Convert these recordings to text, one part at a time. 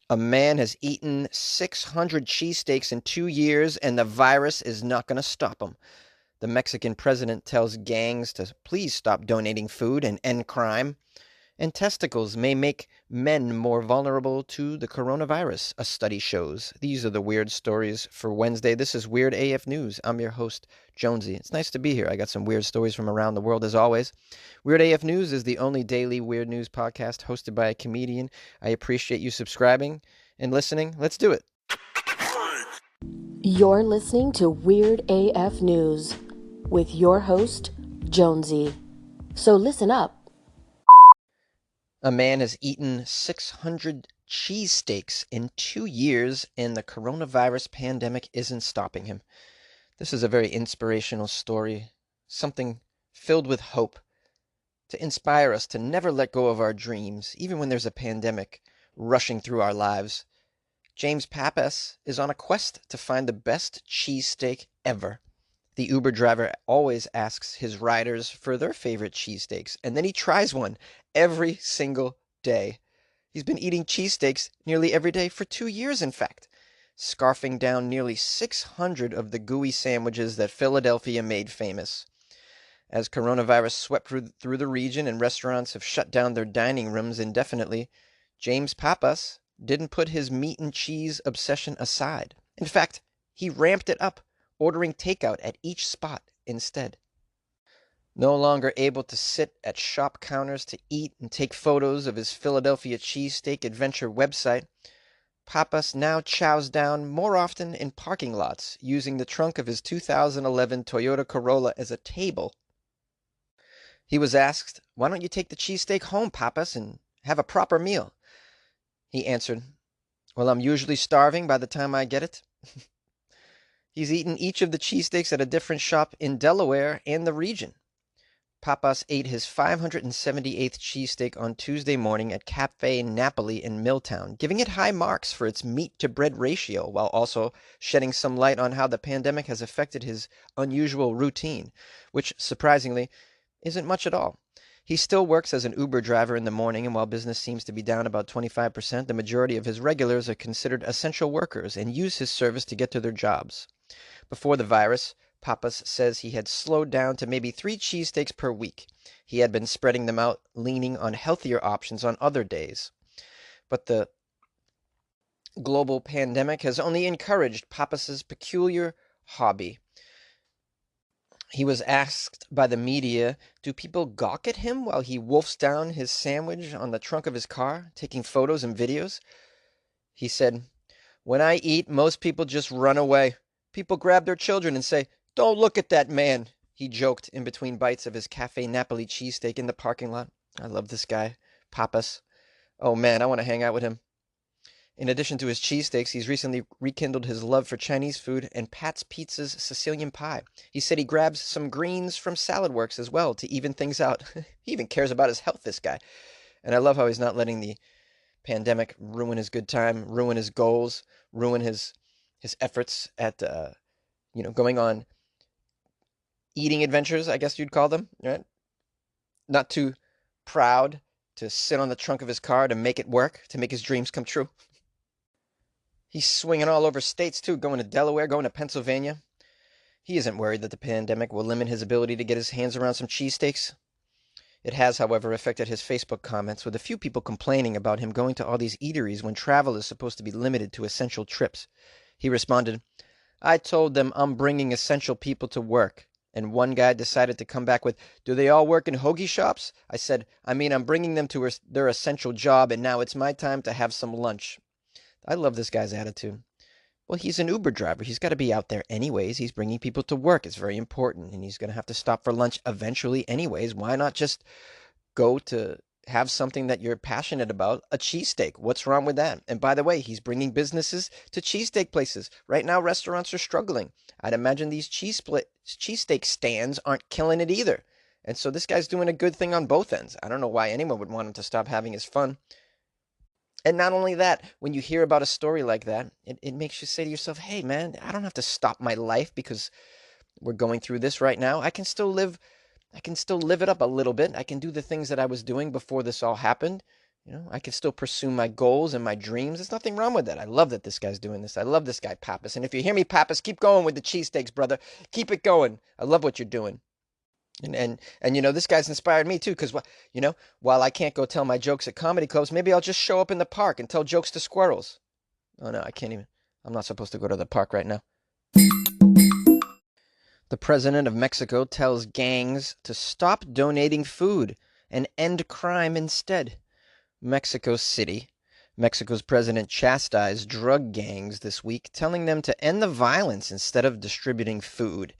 A man has eaten 600 cheesesteaks in 2 years, and the virus is not going to stop him. The Mexican president tells gangs to please stop donating food and end crime. And testicles may make men more vulnerable to the coronavirus, a study shows. These are the weird stories for Wednesday. This is Weird AF News. I'm your host, Jonesy. It's nice to be here. I got some weird stories from around the world, as always. Weird AF News is the only daily weird news podcast hosted by a comedian. I appreciate you subscribing and listening. Let's do it. You're listening to Weird AF News with your host, Jonesy. So listen up. A man has eaten 600 cheesesteaks in 2 years, and the coronavirus pandemic isn't stopping him. This is a very inspirational story, something filled with hope to inspire us to never let go of our dreams, even when there's a pandemic rushing through our lives. James Pappas is on a quest to find the best cheesesteak ever. The Uber driver always asks his riders for their favorite cheesesteaks, and then he tries one every single day. He's been eating cheesesteaks nearly every day for 2 years, in fact, scarfing down nearly 600 of the gooey sandwiches that Philadelphia made famous. As coronavirus swept through the region and restaurants have shut down their dining rooms indefinitely, James Pappas didn't put his meat and cheese obsession aside. In fact, he ramped it up, ordering takeout at each spot instead. No longer able to sit at shop counters to eat and take photos of his Philadelphia cheesesteak adventure website, Pappas now chows down more often in parking lots, using the trunk of his 2011 Toyota Corolla as a table. He was asked, "Why don't you take the cheesesteak home, Pappas, and have a proper meal?" He answered, "Well, I'm usually starving by the time I get it." He's eaten each of the cheesesteaks at a different shop in Delaware and the region. Pappas ate his 578th cheesesteak on Tuesday morning at Cafe Napoli in Milltown, giving it high marks for its meat-to-bread ratio, while also shedding some light on how the pandemic has affected his unusual routine, which, surprisingly, isn't much at all. He still works as an Uber driver in the morning, and while business seems to be down about 25%, the majority of his regulars are considered essential workers and use his service to get to their jobs. Before the virus, Pappas says he had slowed down to maybe 3 cheesesteaks per week. He had been spreading them out, leaning on healthier options on other days. But the global pandemic has only encouraged Pappas's peculiar hobby. He was asked by the media, do people gawk at him while he wolfs down his sandwich on the trunk of his car, taking photos and videos? He said, "When I eat, most people just run away. People grab their children and say, 'Don't look at that man,'" he joked in between bites of his Cafe Napoli cheesesteak in the parking lot. I love this guy, Pappas. Oh man, I want to hang out with him. In addition to his cheesesteaks, he's recently rekindled his love for Chinese food and Pat's Pizza's Sicilian pie. He said he grabs some greens from Salad Works as well to even things out. He even cares about his health, this guy. And I love how he's not letting the pandemic ruin his good time, ruin his goals, ruin his efforts at going on eating adventures, I guess you'd call them, right? Not too proud to sit on the trunk of his car to make it work, to make his dreams come true. He's swinging all over states, too, going to Delaware, going to Pennsylvania. He isn't worried that the pandemic will limit his ability to get his hands around some cheesesteaks. It has, however, affected his Facebook comments, with a few people complaining about him going to all these eateries when travel is supposed to be limited to essential trips. He responded, "I told them I'm bringing essential people to work." And one guy decided to come back with, "Do they all work in hoagie shops?" I said, I'm bringing them to their essential job, and now it's my time to have some lunch." I love this guy's attitude. Well, he's an Uber driver. He's got to be out there anyways. He's bringing people to work. It's very important. And he's going to have to stop for lunch eventually anyways. Why not just go to have something that you're passionate about, a cheesesteak? What's wrong with that? And by the way, he's bringing businesses to cheesesteak places. Right now, restaurants are struggling. I'd imagine these cheesesteak stands aren't killing it either. And so this guy's doing a good thing on both ends. I don't know why anyone would want him to stop having his fun. And not only that, when you hear about a story like that, it makes you say to yourself, hey, man, I don't have to stop my life because we're going through this right now. I can still live it up a little bit. I can do the things that I was doing before this all happened. I can still pursue my goals and my dreams. There's nothing wrong with that. I love that this guy's doing this. I love this guy, Pappas. And if you hear me, Pappas, keep going with the cheesesteaks, brother. Keep it going. I love what you're doing. And this guy's inspired me too, because while I can't go tell my jokes at comedy clubs, maybe I'll just show up in the park and tell jokes to squirrels. Oh no, I can't even. I'm not supposed to go to the park right now. The president of Mexico tells gangs to stop donating food and end crime instead. Mexico City. Mexico's president chastised drug gangs this week, telling them to end the violence instead of distributing food,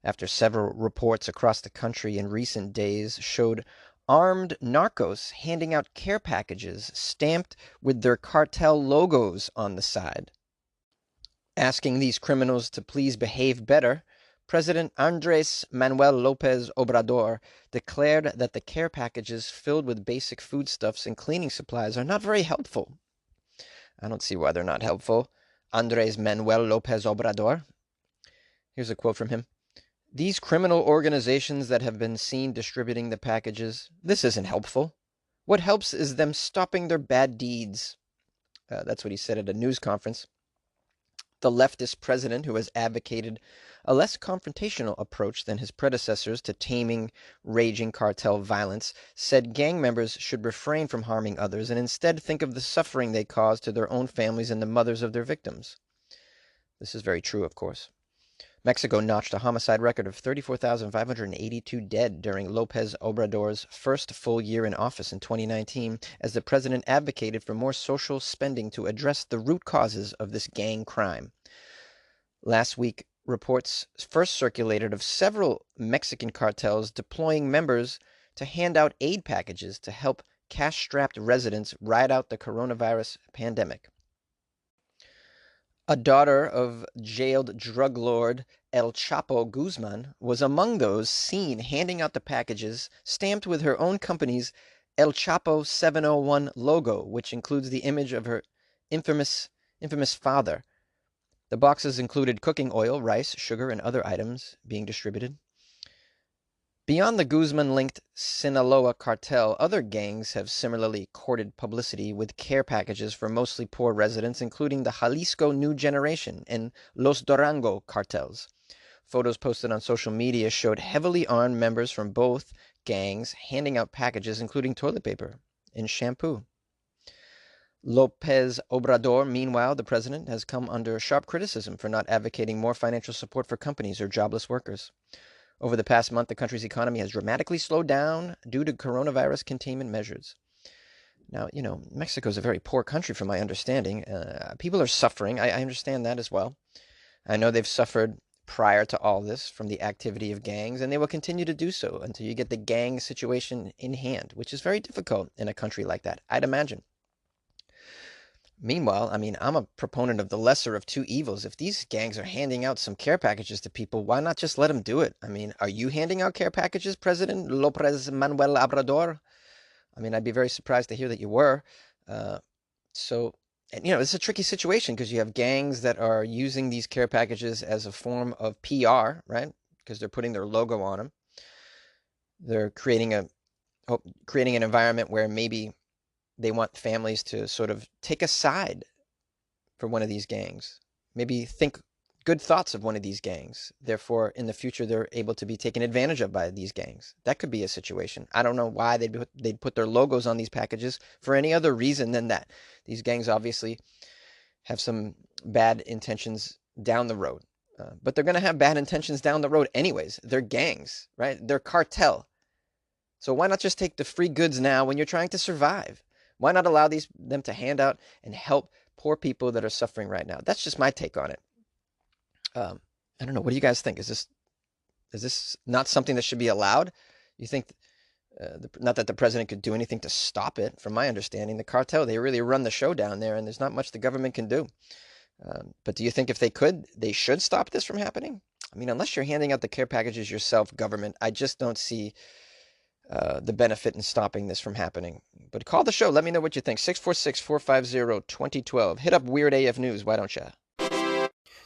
after several reports across the country in recent days showed armed narcos handing out care packages stamped with their cartel logos on the side. Asking these criminals to please behave better, President Andrés Manuel López Obrador declared that the care packages filled with basic foodstuffs and cleaning supplies are not very helpful. I don't see why they're not helpful. Andrés Manuel López Obrador. Here's a quote from him. These criminal organizations that have been seen distributing the packages, this isn't helpful. What helps is them stopping their bad deeds. That's what he said at a news conference. The leftist president, who has advocated a less confrontational approach than his predecessors to taming raging cartel violence, said gang members should refrain from harming others and instead think of the suffering they cause to their own families and the mothers of their victims. This is very true, of course. Mexico notched a homicide record of 34,582 dead during López Obrador's first full year in office in 2019, as the president advocated for more social spending to address the root causes of this gang crime. Last week, reports first circulated of several Mexican cartels deploying members to hand out aid packages to help cash-strapped residents ride out the coronavirus pandemic. A daughter of jailed drug lord El Chapo Guzman was among those seen handing out the packages stamped with her own company's El Chapo 701 logo, which includes the image of her infamous father. The boxes included cooking oil, rice, sugar, and other items being distributed. Beyond the Guzman-linked Sinaloa cartel, other gangs have similarly courted publicity with care packages for mostly poor residents, including the Jalisco New Generation and Los Durango cartels. Photos posted on social media showed heavily armed members from both gangs handing out packages, including toilet paper and shampoo. López Obrador, meanwhile, the president, has come under sharp criticism for not advocating more financial support for companies or jobless workers. Over the past month, the country's economy has dramatically slowed down due to coronavirus containment measures. Now, Mexico is a very poor country from my understanding. People are suffering. I understand that as well. I know they've suffered prior to all this from the activity of gangs, and they will continue to do so until you get the gang situation in hand, which is very difficult in a country like that, I'd imagine. Meanwhile, I'm a proponent of the lesser of two evils. If these gangs are handing out some care packages to people, why not just let them do it? Are you handing out care packages, President López Manuel Obrador? I'd be very surprised to hear that you were. It's a tricky situation because you have gangs that are using these care packages as a form of PR, right? Because they're putting their logo on them. They're creating an environment where maybe they want families to sort of take a side for one of these gangs, maybe think good thoughts of one of these gangs. Therefore, in the future, they're able to be taken advantage of by these gangs. That could be a situation. I don't know why they'd put their logos on these packages for any other reason than that. These gangs obviously have some bad intentions down the road, but they're going to have bad intentions down the road anyways. They're gangs, right? They're cartel. So why not just take the free goods now when you're trying to survive? Why not allow them to hand out and help poor people that are suffering right now? That's just my take on it. I don't know. What do you guys think? Is this not something that should be allowed? You think, not that the president could do anything to stop it? From my understanding, the cartel, they really run the show down there, and there's not much the government can do. But do you think if they could, they should stop this from happening? Unless you're handing out the care packages yourself, government, I just don't see the benefit in stopping this from happening. But call the show. Let me know what you think. 646-450-2012. Hit up Weird AF News. Why don't you?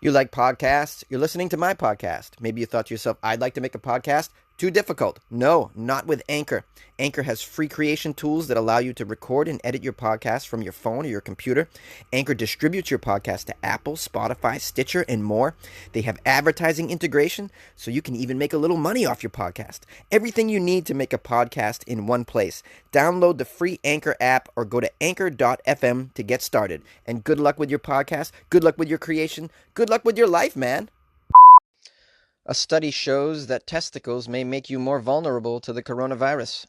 You like podcasts? You're listening to my podcast. Maybe you thought to yourself, I'd like to make a podcast. Too difficult? No, not with Anchor. Anchor has free creation tools that allow you to record and edit your podcast from your phone or your computer. Anchor distributes your podcast to Apple, Spotify, Stitcher, and more. They have advertising integration, so you can even make a little money off your podcast. Everything you need to make a podcast in one place. Download the free Anchor app or go to anchor.fm to get started. And good luck with your podcast. Good luck with your creation. Good luck with your life, man. A study shows that testicles may make you more vulnerable to the coronavirus.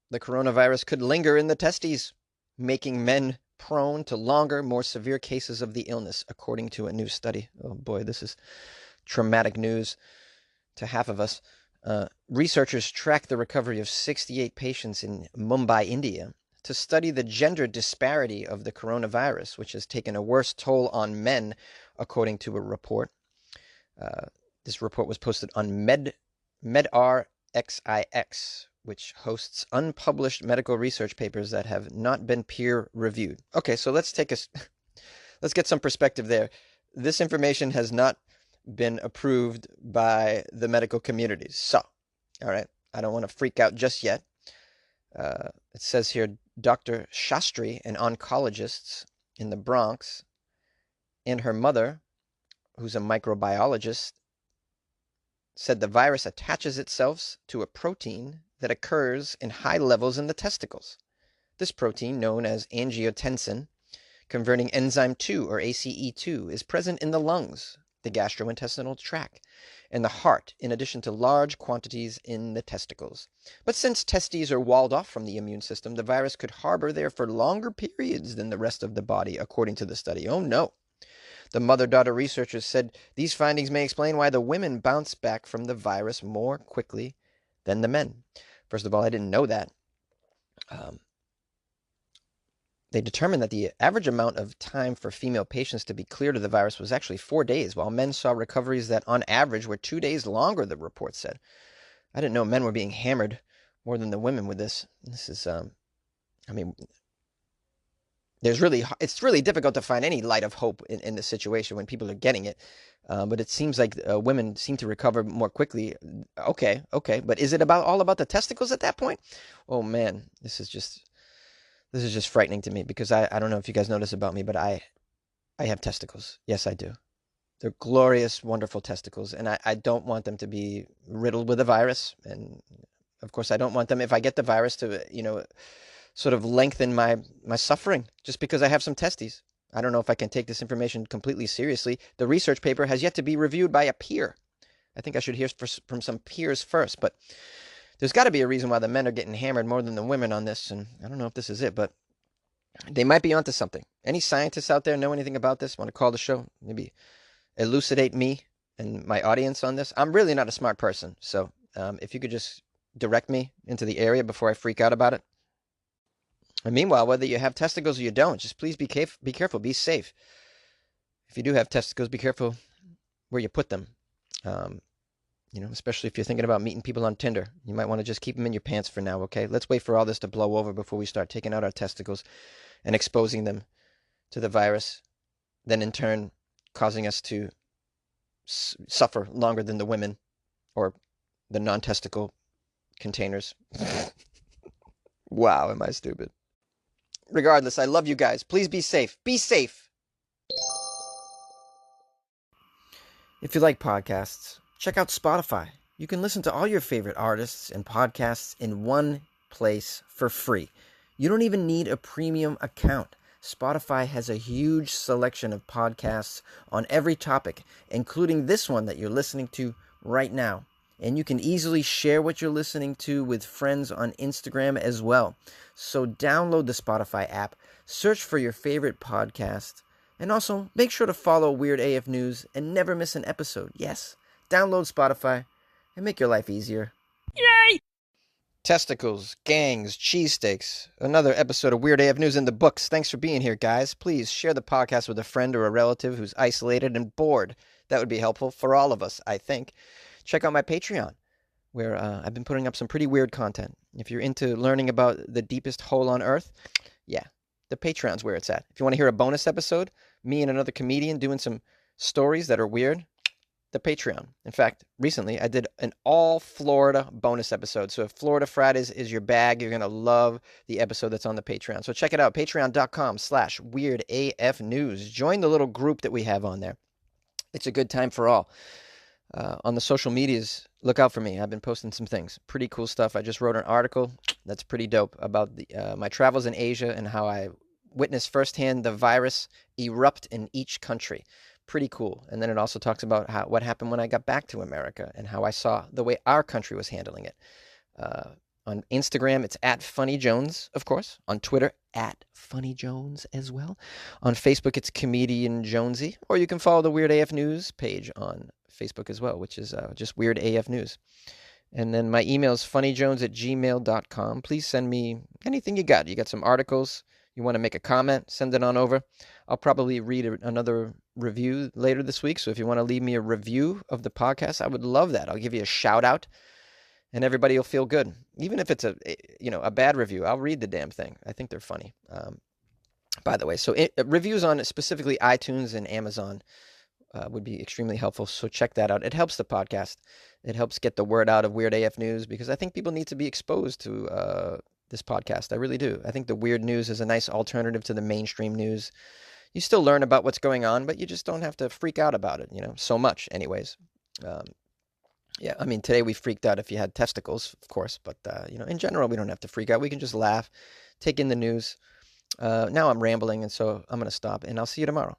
The coronavirus could linger in the testes, making men prone to longer, more severe cases of the illness, according to a new study. Oh boy, this is traumatic news to half of us. Researchers tracked the recovery of 68 patients in Mumbai, India, to study the gender disparity of the coronavirus, which has taken a worse toll on men, according to a report. This report was posted on medRxiX, which hosts unpublished medical research papers that have not been peer-reviewed. Okay, so let's get some perspective there. This information has not been approved by the medical communities. So, all right, I don't want to freak out just yet. It says here, Dr. Shastri, an oncologist in the Bronx, and her mother, who's a microbiologist, said the virus attaches itself to a protein that occurs in high levels in the testicles. This protein, known as angiotensin converting enzyme 2 or ACE2, is present in the lungs, the gastrointestinal tract, and the heart, in addition to large quantities in the testicles. But since testes are walled off from the immune system, the virus could harbor there for longer periods than the rest of the body, according to the study. Oh no. The mother-daughter researchers said these findings may explain why the women bounce back from the virus more quickly than the men. First of all, I didn't know that. They determined that the average amount of time for female patients to be cleared of the virus was actually 4 days, while men saw recoveries that on average were 2 days longer, the report said. I didn't know men were being hammered more than the women with this. This is, it's really difficult to find any light of hope in this situation when people are getting it. But it seems like women seem to recover more quickly. Okay. But is it all about the testicles at that point? Oh man, this is just frightening to me, because I don't know if you guys know this about me, but I have testicles. Yes, I do. They're glorious, wonderful testicles. And I don't want them to be riddled with a virus. And of course, I don't want them, if I get the virus, to, sort of lengthen my suffering just because I have some testes. I don't know if I can take this information completely seriously. The research paper has yet to be reviewed by a peer. I think I should hear from some peers first, but there's got to be a reason why the men are getting hammered more than the women on this, and I don't know if this is it, but they might be onto something. Any scientists out there know anything about this? Want to call the show? Maybe elucidate me and my audience on this? I'm really not a smart person, so if you could just direct me into the area before I freak out about it. And meanwhile, whether you have testicles or you don't, just please be careful, be safe. If you do have testicles, be careful where you put them. Especially if you're thinking about meeting people on Tinder. You might want to just keep them in your pants for now, okay? Let's wait for all this to blow over before we start taking out our testicles and exposing them to the virus, then in turn causing us to suffer longer than the women or the non-testicle containers. Wow, am I stupid? Regardless, I love you guys. Please be safe. Be safe. If you like podcasts, check out Spotify. You can listen to all your favorite artists and podcasts in one place for free. You don't even need a premium account. Spotify has a huge selection of podcasts on every topic, including this one that you're listening to right now. And you can easily share what you're listening to with friends on Instagram as well. So download the Spotify app, search for your favorite podcast, and also make sure to follow Weird AF News and never miss an episode. Yes, download Spotify and make your life easier. Yay! Testicles, gangs, cheesesteaks. Another episode of Weird AF News in the books. Thanks for being here, guys. Please share the podcast with a friend or a relative who's isolated and bored. That would be helpful for all of us, I think. Check out my Patreon, where I've been putting up some pretty weird content. If you're into learning about the deepest hole on Earth, yeah, the Patreon's where it's at. If you want to hear a bonus episode, me and another comedian doing some stories that are weird, the Patreon. In fact, recently I did an all Florida bonus episode. So if Florida Fridays is your bag, you're going to love the episode that's on the Patreon. So check it out, patreon.com/weirdafnews. Join the little group that we have on there. It's a good time for all. On the social medias, look out for me. I've been posting some things. Pretty cool stuff. I just wrote an article that's pretty dope about my travels in Asia and how I witnessed firsthand the virus erupt in each country. Pretty cool. And then it also talks about what happened when I got back to America and how I saw the way our country was handling it. On Instagram, it's at Funny Jones, of course. On Twitter, at Funny Jones as well. On Facebook, it's Comedian Jonesy. Or you can follow the Weird AF News page on Facebook as well, which is just Weird AF News. And then my email is funnyjones@gmail.com. Please send me anything you got. You got some articles, you want to make a comment, send it on over. I'll probably read another review later this week. So if you want to leave me a review of the podcast, I would love that. I'll give you a shout out and everybody will feel good. Even if it's a bad review, I'll read the damn thing. I think they're funny. By the way, so reviews on specifically iTunes and Amazon would be extremely helpful. So check that out. It helps the podcast. It helps get the word out of Weird AF News because I think people need to be exposed to this podcast. I really do. I think the weird news is a nice alternative to the mainstream news. You still learn about what's going on, but you just don't have to freak out about it, so much anyways. Yeah, I mean, today we freaked out if you had testicles, of course, but, in general, we don't have to freak out. We can just laugh, take in the news. Now I'm rambling, and so I'm going to stop, and I'll see you tomorrow.